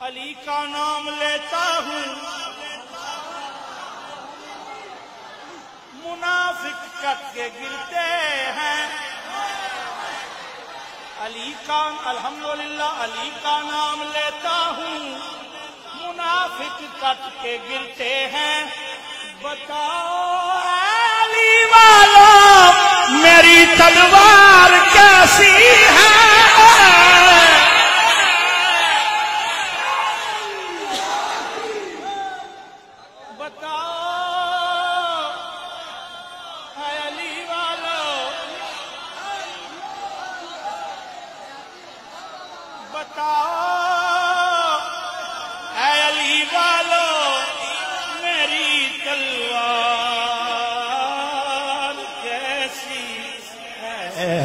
علی کا نام لیتا ہوں منافق کٹ کے گرتے ہیں علی کا الحمدللہ علی کا نام لیتا ہوں منافق کٹ کے گرتے ہیں بتاؤ علی والو میری تلوار کیسی ہے اے علی والو میری تلوار کیسی ہے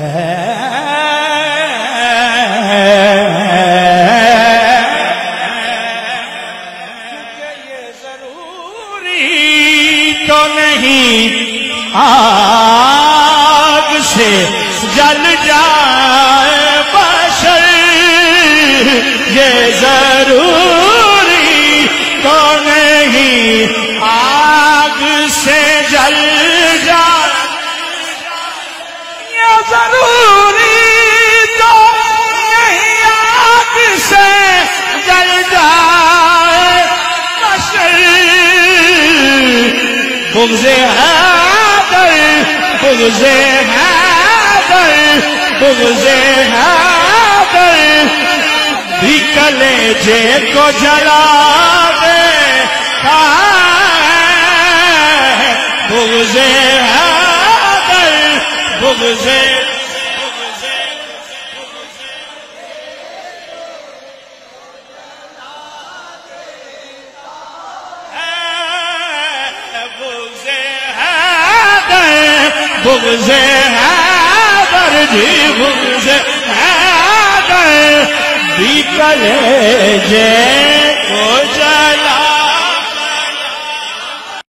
یہ ضروری تو نہیں آگ سے جل جائے یہ ضروری تو نہیں آگ سے جل جائے یہ ضروری تو نہیں آگ سے جل جائے بشر بغض حیدر بغض حیدر بغض حیدر بھی کلیجے کو جلا دیتا ہے بغض حیدر بغض بغض حیدر جی بغض حیدر بھی کلیجے کو جلا